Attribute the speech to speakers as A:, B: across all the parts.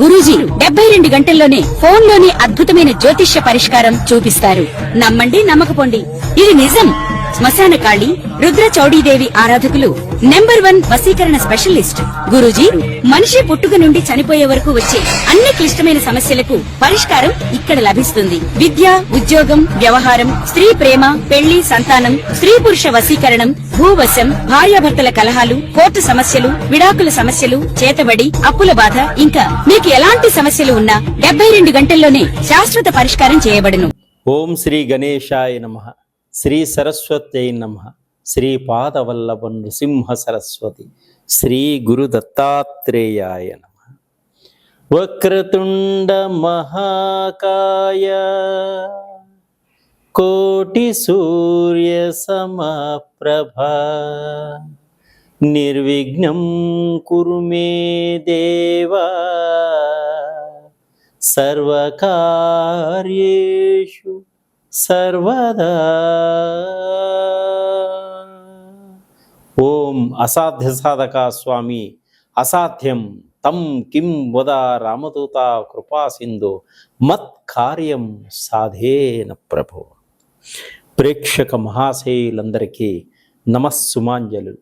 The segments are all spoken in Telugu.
A: గురూజీ 72 గంటల్లోనే ఫోన్ లోని అద్భుతమైన జ్యోతిష్య పరిష్కారం చూపిస్తారు. నమ్మండి, నమ్మకపోండి, ఇది నిజం. శ్మశాన కాళి రుద్ర చౌడీదేవి ఆరాధకులు నంబర్ 1 వశీకరణ స్పెషలిస్ట్. గురూజీ మనిషి పుట్టుక నుండి చనిపోయే వరకు వచ్చే అన్ని క్లిష్టమైన సమస్యలకు పరిష్కారం ఇక్కడ లభిస్తుంది. విద్య, ఉద్యోగం, వ్యవహారం, స్త్రీ ప్రేమ, పెళ్లి, సంతానం, స్త్రీ పురుష వశీకరణం, భూవశం, భార్యాభర్తల కలహాలు, కోర్టు సమస్యలు, విడాకుల సమస్యలు, చేతబడి, అప్పుల బాధ, ఇంకా మీకు ఎలాంటి సమస్యలు ఉన్నా 72 గంటల్లోనే శాశ్వత పరిష్కారం చేయబడును.
B: ఓం శ్రీ గణేశాయ నమః. శ్రీ సరస్వత్యై నమః. శ్రీ పాదవల్లభ నృసింహ సరస్వతి. శ్రీ గురు దత్తాత్రేయాయ నమః. వక్రతుండ మహాకాయ కోటి సూర్య సమప్రభ నిర్విఘ్నం కురు మే దేవా సర్వకార్యేషు సర్వదా. ఓం అసాధ్య సాధక స్వామి అసాధ్యం తం కిం వద రామదూత కృపా సింధు మత్ కార్యం సాధేన ప్రభు. ప్రేక్షక మహాశయులందరికీ నమస్సుమాంజలు.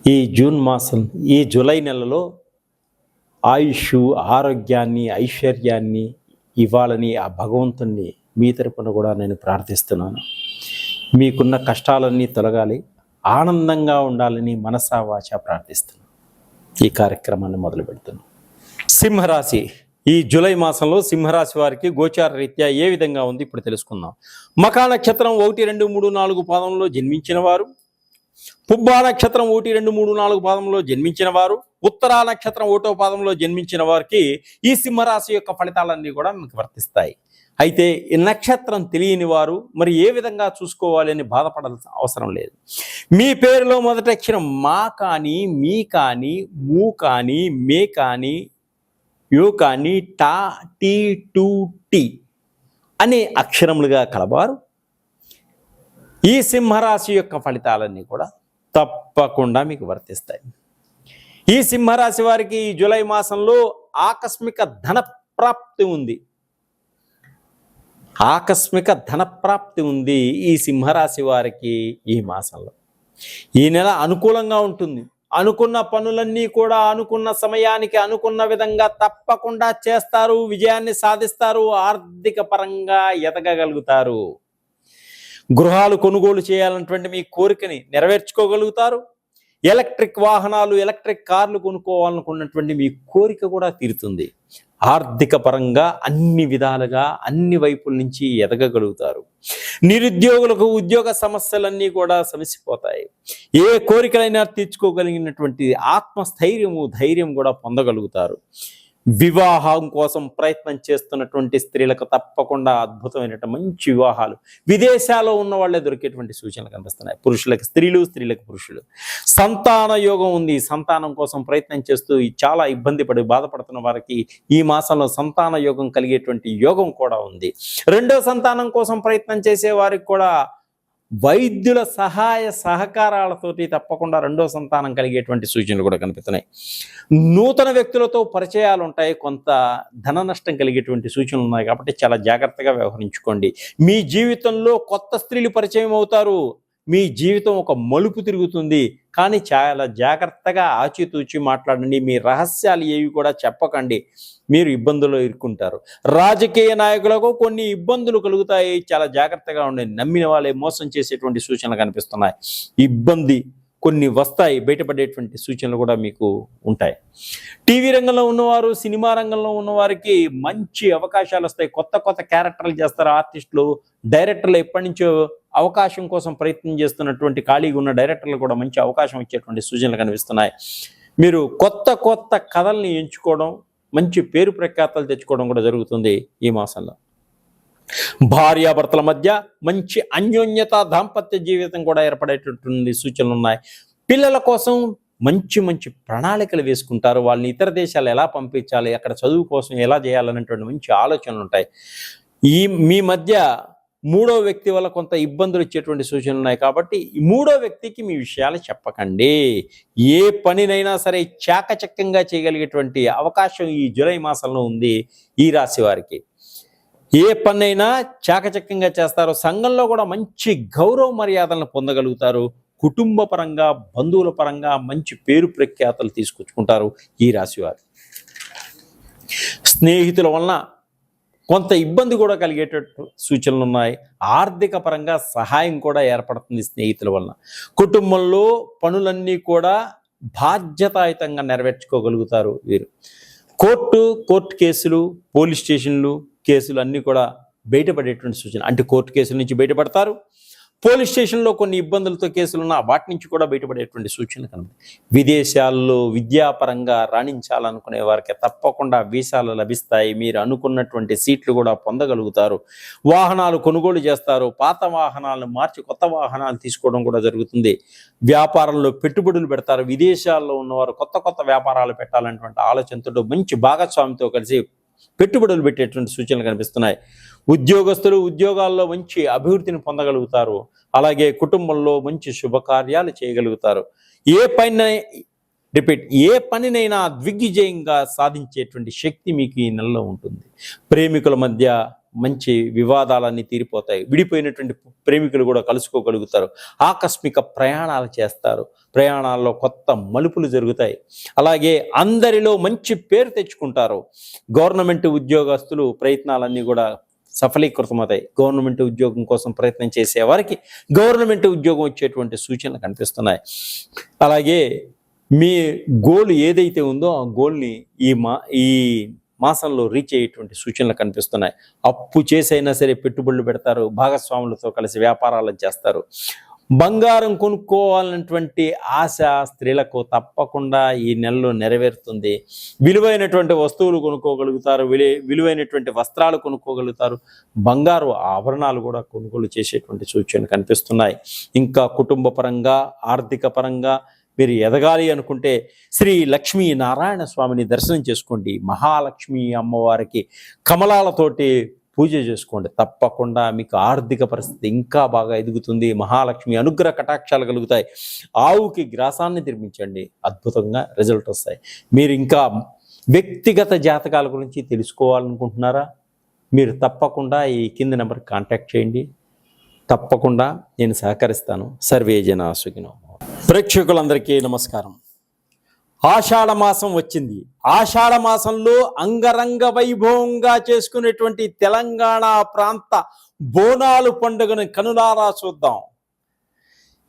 B: ఈ జూన్ మాసం, ఈ జూలై నెలలో ఆయుష్, ఆరోగ్యాన్ని, ఐశ్వర్యాన్ని ఇవ్వాలని ఆ భగవంతుణ్ణి మీ తరపున కూడా నేను ప్రార్థిస్తున్నాను. మీకున్న కష్టాలన్నీ తొలగాలి, ఆనందంగా ఉండాలని మనసా వాచా ప్రార్థిస్తున్నాను. ఈ కార్యక్రమాన్ని మొదలు పెడుతున్నాను. సింహరాశి, ఈ జూలై మాసంలో సింహరాశి వారికి గోచార రీత్యా ఏ విధంగా ఉంది ఇప్పుడు తెలుసుకుందాం. మఖా నక్షత్రం 1, 2, 3, 4 పాదంలో జన్మించిన వారు, పుబ్బా నక్షత్రం 1, 2, 3, 4 పాదంలో జన్మించిన వారు, ఉత్తరా నక్షత్రం 1వ పాదంలో జన్మించిన వారికి ఈ సింహరాశి యొక్క ఫలితాలన్నీ కూడా మీకు వర్తిస్తాయి. అయితే ఈ నక్షత్రం తెలియని వారు మరి ఏ విధంగా చూసుకోవాలి అని బాధపడాల్సిన అవసరం లేదు. మీ పేరులో మొదటి అక్షరం మా కానీ, మీ కానీ, మూ కానీ, మే కానీ, యో కానీ, టా, టీ, టు, టీ అనే అక్షరములుగా కలవారు ఈ సింహరాశి యొక్క ఫలితాలన్నీ కూడా తప్పకుండా మీకు వర్తిస్తాయి. ఈ సింహరాశి వారికి ఈ జూలై మాసంలో ఆకస్మిక ధన ప్రాప్తి ఉంది. ఆకస్మిక ధన ప్రాప్తి ఉంది ఈ సింహరాశి వారికి ఈ మాసంలో. ఈ నెల అనుకూలంగా ఉంటుంది. అనుకున్న పనులన్నీ కూడా అనుకున్న సమయానికి అనుకున్న విధంగా తప్పకుండా చేస్తారు, విజయాన్ని సాధిస్తారు, ఆర్థిక పరంగా ఎదగగలుగుతారు. గృహాలు కొనుగోలు చేయాలన్నటువంటి మీ కోరికని నెరవేర్చుకోగలుగుతారు. ఎలక్ట్రిక్ వాహనాలు, ఎలక్ట్రిక్ కార్లు కొనుక్కోవాలనుకున్నటువంటి మీ కోరిక కూడా తీరుతుంది. ఆర్థిక పరంగా అన్ని విధాలుగా అన్ని వైపుల నుంచి ఎదగగలుగుతారు. నిరుద్యోగులకు ఉద్యోగ సమస్యలన్నీ కూడా సమసిపోతాయి. ఏ కోరికలైనా తీర్చుకోగలిగినటువంటి ఆత్మస్థైర్యము, ధైర్యం కూడా పొందగలుగుతారు. వివాహం కోసం ప్రయత్నం చేస్తున్నటువంటి స్త్రీలకు తప్పకుండా అద్భుతమైన మంచి వివాహాలు విదేశాల్లో ఉన్న వాళ్ళే దొరికేటువంటి సూచనలు కనిపిస్తున్నాయి. పురుషులకు స్త్రీలు, స్త్రీలకు పురుషులు. సంతాన యోగం ఉంది. సంతానం కోసం ప్రయత్నం చేస్తూ చాలా ఇబ్బంది పడి బాధపడుతున్న వారికి ఈ మాసంలో సంతాన యోగం కలిగేటువంటి యోగం కూడా ఉంది. రెండో సంతానం కోసం ప్రయత్నం చేసే వారికి కూడా వైద్యుల సహాయ సహకారాలతోటి తప్పకుండా రెండో సంతానం కలిగేటువంటి సూచనలు కూడా కనిపిస్తున్నాయి. నూతన వ్యక్తులతో పరిచయాలు ఉంటాయి. కొంత ధన నష్టం కలిగేటువంటి సూచనలు ఉన్నాయి. కాబట్టి చాలా జాగ్రత్తగా వ్యవహరించుకోండి. మీ జీవితంలో కొత్త స్త్రీలు పరిచయం అవుతారు. మీ జీవితం ఒక మలుపు తిరుగుతుంది. కానీ చాలా జాగ్రత్తగా ఆచితూచి మాట్లాడండి. మీ రహస్యాలు ఏవి కూడా చెప్పకండి, మీరు ఇబ్బందుల్లో ఇరుక్కుంటారు. రాజకీయ నాయకులకు కొన్ని ఇబ్బందులు కలుగుతాయి. చాలా జాగ్రత్తగా ఉండండి. నమ్మిన వాళ్ళే మోసం చేసేటువంటి సూచనలు కనిపిస్తున్నాయి. ఇబ్బంది కొన్ని వస్తాయి, బయటపడేటువంటి సూచనలు కూడా మీకు ఉంటాయి. టీవీ రంగంలో ఉన్నవారు, సినిమా రంగంలో ఉన్నవారికి మంచి అవకాశాలు వస్తాయి. కొత్త కొత్త క్యారెక్టర్లు చేస్తారు ఆర్టిస్టులు, డైరెక్టర్లు. ఎప్పటి నుంచో అవకాశం కోసం ప్రయత్నం చేస్తున్నటువంటి ఖాళీగా ఉన్న డైరెక్టర్లు కూడా మంచి అవకాశం ఇచ్చేటువంటి సూచనలు కనిపిస్తున్నాయి. మీరు కొత్త కొత్త కథల్ని ఎంచుకోవడం, మంచి పేరు ప్రఖ్యాతలు తెచ్చుకోవడం కూడా జరుగుతుంది ఈ మాసంలో. భార్యాభర్తల మధ్య మంచి అన్యోన్యత, దాంపత్య జీవితం కూడా ఏర్పడేటటువంటి సూచనలు ఉన్నాయి. పిల్లల కోసం మంచి మంచి ప్రణాళికలు వేసుకుంటారు. వాళ్ళని ఇతర దేశాలు ఎలా పంపించాలి, అక్కడ చదువు కోసం ఎలా చేయాలనేటువంటి మంచి ఆలోచనలు ఉంటాయి. మీ మధ్య మూడో వ్యక్తి వల్ల కొంత ఇబ్బందులు వచ్చేటువంటి సూచనలు ఉన్నాయి. కాబట్టి ఈ మూడో వ్యక్తికి మీ విషయాలు చెప్పకండి. ఏ పనినైనా సరే చాకచక్యంగా చేయగలిగేటువంటి అవకాశం ఈ జూలై మాసంలో ఉంది ఈ రాశి వారికి. ఏ పనైనా చాకచక్యంగా చేస్తారు. సంఘంలో కూడా మంచి గౌరవ మర్యాదలను పొందగలుగుతారు. కుటుంబ పరంగా, బంధువుల పరంగా మంచి పేరు ప్రఖ్యాతలు తీసుకొచ్చుకుంటారు ఈ రాశి వారు. స్నేహితుల వలన కొంత ఇబ్బంది కూడా కలిగేటట్టు సూచనలు ఉన్నాయి. ఆర్థిక పరంగా సహాయం కూడా ఏర్పడుతుంది స్నేహితుల వలన. కుటుంబంలో పనులన్నీ కూడా బాధ్యతాయుతంగా నెరవేర్చుకోగలుగుతారు వీరు. కోర్టు కేసులు, పోలీస్ స్టేషన్లు కేసులు అన్నీ కూడా బయటపడేటువంటి సూచన. అంటే కోర్టు కేసుల నుంచి బయటపడతారు. పోలీస్ స్టేషన్లో కొన్ని ఇబ్బందులతో కేసులున్నా వాటి నుంచి కూడా బయటపడేటువంటి సూచనలు కనబడతాయి. విదేశాల్లో విద్యాపరంగా రాణించాలనుకునే వారికి తప్పకుండా వీసాలు లభిస్తాయి. మీరు అనుకున్నటువంటి సీట్లు కూడా పొందగలుగుతారు. వాహనాలు కొనుగోలు చేస్తారు. పాత వాహనాలను మార్చి కొత్త వాహనాలు తీసుకోవడం కూడా జరుగుతుంది. వ్యాపారంలో పెట్టుబడులు పెడతారు. విదేశాల్లో ఉన్నవారు కొత్త వ్యాపారాలు పెట్టాలనేటువంటి ఆలోచనతో మంచి భాగస్వామితో కలిసి పెట్టుబడులు పెట్టేటువంటి సూచనలు కనిపిస్తున్నాయి. ఉద్యోగస్తులు ఉద్యోగాల్లో మంచి అభివృద్ధిని పొందగలుగుతారు. అలాగే కుటుంబంలో మంచి శుభకార్యాలు చేయగలుగుతారు. ఏ పనినైనా దిగ్విజయంగా సాధించేటువంటి శక్తి మీకు ఈ నెలలో ఉంటుంది. ప్రేమికుల మధ్య మంచి వివాదాలన్నీ తీరిపోతాయి. విడిపోయినటువంటి ప్రేమికులు కూడా కలుసుకోగలుగుతారు. ఆకస్మిక ప్రయాణాలు చేస్తారు. ప్రయాణాల్లో కొత్త మలుపులు జరుగుతాయి. అలాగే అందరిలో మంచి పేరు తెచ్చుకుంటారు. గవర్నమెంట్ ఉద్యోగస్తులు ప్రయత్నాలన్నీ కూడా సఫలీకృతమవుతాయి. గవర్నమెంట్ ఉద్యోగం కోసం ప్రయత్నం చేసే వారికి గవర్నమెంట్ ఉద్యోగం వచ్చేటువంటి సూచనలు కనిపిస్తున్నాయి. అలాగే మీ గోల్ ఏదైతే ఉందో ఆ గోల్ని ఈ మాసంలో రీచ్ అయ్యేటువంటి సూచనలు కనిపిస్తున్నాయి. అప్పు చేసైనా సరే పెట్టుబడులు పెడతారు. భాగస్వాములతో కలిసి వ్యాపారాలు చేస్తారు. బంగారం కొనుక్కోవాలన్నటువంటి ఆశ స్త్రీలకు తప్పకుండా ఈ నెలలో నెరవేరుతుంది. విలువైనటువంటి వస్తువులు కొనుక్కోగలుగుతారు. విలువైనటువంటి వస్త్రాలు కొనుక్కోగలుగుతారు. బంగారు ఆభరణాలు కూడా కొనుగోలు చేసేటువంటి సూచనలు కనిపిస్తున్నాయి. ఇంకా కుటుంబ పరంగా, ఆర్థిక పరంగా మీరు ఎదగాలి అనుకుంటే శ్రీ లక్ష్మీ నారాయణ స్వామిని దర్శనం చేసుకోండి. మహాలక్ష్మి అమ్మవారికి కమలాలతోటి పూజ చేసుకోండి. తప్పకుండా మీకు ఆర్థిక పరిస్థితి ఇంకా బాగా ఎదుగుతుంది. మహాలక్ష్మి అనుగ్రహ కటాక్షాలు కలుగుతాయి. ఆవుకి గ్రాసాన్ని తినిపించండి. అద్భుతంగా రిజల్ట్ వస్తాయి. మీరు ఇంకా వ్యక్తిగత జాతకాల గురించి తెలుసుకోవాలనుకుంటున్నారా? మీరు తప్పకుండా ఈ కింది నెంబర్కి కాంటాక్ట్ చేయండి. తప్పకుండా నేను సహకరిస్తాను. సర్వే జనా సుఖినో. ప్రేక్షకులందరికీ నమస్కారం. ఆషాఢ మాసం వచ్చింది. ఆషాఢ మాసంలో అంగరంగ వైభవంగా చేసుకునేటువంటి తెలంగాణ ప్రాంత బోనాలు పండుగను కనులారా చూద్దాం.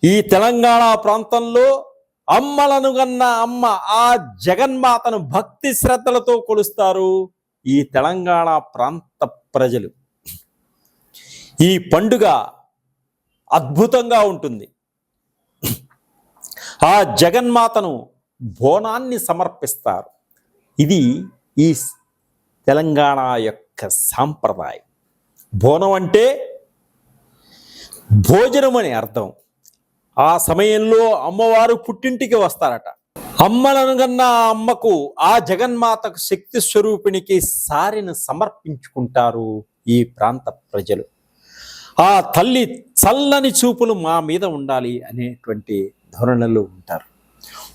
B: ఈ తెలంగాణ ప్రాంతంలో అమ్మలను గన్న అమ్మ ఆ జగన్మాతను భక్తి శ్రద్ధలతో కొలుస్తారు ఈ తెలంగాణ ప్రాంత ప్రజలు. ఈ పండుగ అద్భుతంగా ఉంటుంది. ఆ జగన్మాతను బోనాన్ని సమర్పిస్తారు. ఇది ఈ తెలంగాణ యొక్క సాంప్రదాయం. బోనం అంటే భోజనం అని అర్థం. ఆ సమయంలో అమ్మవారు పుట్టింటికి వస్తారట. అమ్మలను కన్నా అమ్మకు, ఆ జగన్మాతకు శక్తి స్వరూపిణికి సారిని సమర్పించుకుంటారు ఈ ప్రాంత ప్రజలు. ఆ తల్లి చల్లని చూపులు మా మీద ఉండాలి అనేటువంటి ధోరణిలో ఉంటారు.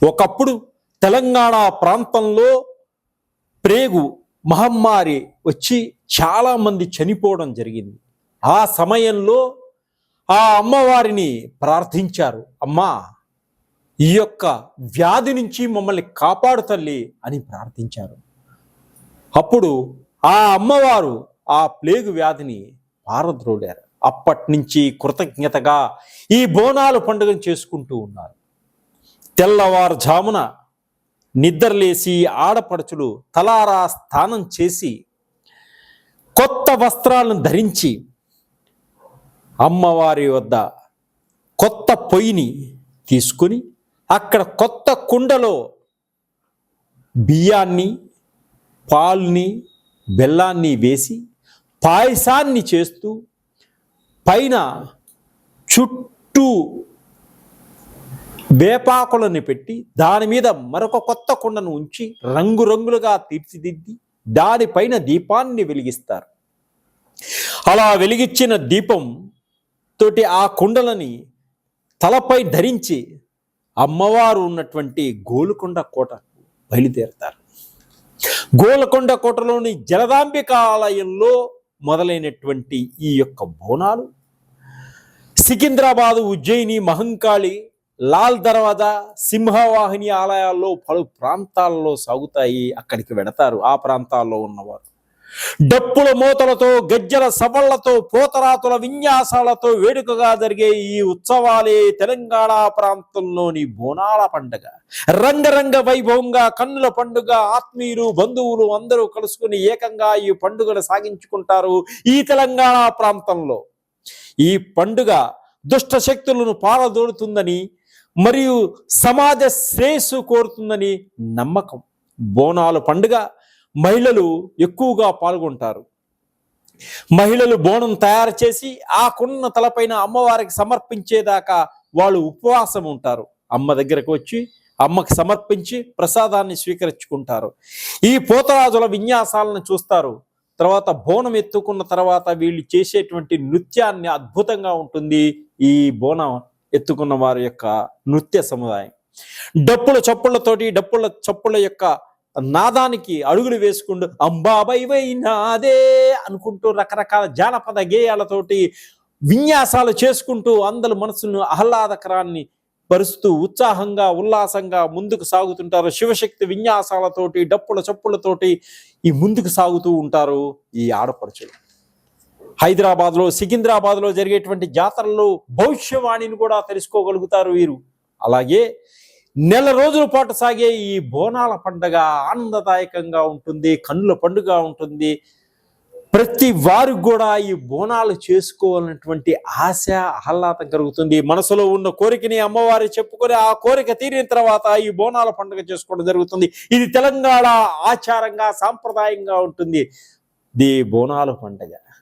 B: ఒకప్పుడు తెలంగాణ ప్రాంతంలో ప్రేగు మహమ్మారి వచ్చి చాలామంది చనిపోవడం జరిగింది. ఆ సమయంలో ఆ అమ్మవారిని ప్రార్థించారు. అమ్మా, ఈ యొక్క వ్యాధి నుంచి మమ్మల్ని కాపాడు తల్లి అని ప్రార్థించారు. అప్పుడు ఆ అమ్మవారు ఆ ప్లేగు వ్యాధిని పారద్రోలారు. అప్పటి నుంచి కృతజ్ఞతగా ఈ బోనాలు పండుగను చేసుకుంటూ ఉన్నారు. తెల్లవారుజామున నిద్రలేసి ఆడపడుచులు తలారా స్నానం చేసి కొత్త వస్త్రాలను ధరించి అమ్మవారి వద్ద కొత్త పొయ్యిని తీసుకుని అక్కడ కొత్త కుండలో బియ్యాన్ని, పాలుని, బెల్లాన్ని వేసి పాయసాన్ని చేస్తూ పైన చుట్టూ వేపాకులను పెట్టి దాని మీద మరొక కొత్త కుండను ఉంచి రంగురంగులుగా తీర్చిదిద్ది దానిపైన దీపాన్ని వెలిగిస్తారు. అలా వెలిగించిన దీపం తోటి ఆ కుండలని తలపై ధరించి అమ్మవారు ఉన్నటువంటి గోలుకొండ కోట బయలుదేరతారు. గోల్కొండ కోటలోని జలదాంబిక ఆలయంలో మొదలైనటువంటి ఈ యొక్క బోనాలు సికింద్రాబాదు, ఉజ్జయిని, మహంకాళి, లాల్ దర్వాజా, సింహవాహిని ఆలయాల్లో పలు ప్రాంతాల్లో సాగుతాయి. అక్కడికి వెడతారు ఆ ప్రాంతాల్లో ఉన్నవారు. డప్పుల మోతలతో, గజ్జల సవళ్లతో, పోతరాతుల విన్యాసాలతో వేడుకగా జరిగే ఈ ఉత్సవాలే తెలంగాణ ప్రాంతంలోని బోనాల పండుగ. రంగరంగ వైభవంగా, కన్నుల పండుగ, ఆత్మీయులు, బంధువులు అందరూ కలుసుకుని ఏకంగా ఈ పండుగను సాగించుకుంటారు ఈ తెలంగాణ ప్రాంతంలో. ఈ పండుగ దుష్ట శక్తులను పారదోడుతుందని మరియు సమాజ శ్రేయస్సు కోరుతుందని నమ్మకం. బోనాల పండుగ మహిళలు ఎక్కువగా పాల్గొంటారు. మహిళలు బోనం తయారు చేసి ఆ కుండను తలపైన అమ్మవారికి సమర్పించేదాకా వాళ్ళు ఉపవాసం ఉంటారు. అమ్మ దగ్గరకు వచ్చి అమ్మకి సమర్పించి ప్రసాదాన్ని స్వీకరించుకుంటారు. ఈ పోతరాజుల విన్యాసాలను చూస్తారు. తర్వాత బోనం ఎత్తుకున్న తర్వాత వీళ్ళు చేసేటువంటి నృత్యాన్ని అద్భుతంగా ఉంటుంది ఈ బోనం ఎత్తుకున్న వారి యొక్క నృత్య సముదాయం. డప్పుల చప్పుళ్ళ యొక్క నాదానికి అడుగులు వేసుకుంటూ అంబాబై నాదే అనుకుంటూ రకరకాల జానపద గేయాలతోటి విన్యాసాలు చేసుకుంటూ అందరి మనసును ఆహ్లాదకరాన్ని పరుస్తూ ఉత్సాహంగా, ఉల్లాసంగా ముందుకు సాగుతుంటారు. శివశక్తి విన్యాసాలతోటి, డప్పుల చప్పులతోటి ఈ ముందుకు సాగుతూ ఉంటారు ఈ ఆడపడుచులు. హైదరాబాద్లో, సికింద్రాబాద్లో జరిగేటువంటి జాతరల్లో భవిష్యవాణిని కూడా తెలుసుకోగలుగుతారు వీరు. అలాగే నెల రోజుల పాటు సాగే ఈ బోనాల పండుగ ఆనందదాయకంగా ఉంటుంది, కన్నుల పండుగ ఉంటుంది. ప్రతి వారికి కూడా ఈ బోనాలు చేసుకోవాలన్నటువంటి ఆశ, ఆహ్లాదం కలుగుతుంది. మనసులో ఉన్న కోరికని అమ్మవారి చెప్పుకొని ఆ కోరిక తీరిన తర్వాత ఈ బోనాల పండుగ చేసుకోవడం జరుగుతుంది. ఇది తెలంగాణ ఆచారంగా, సాంప్రదాయంగా ఉంటుంది ఈ బోనాల పండుగ.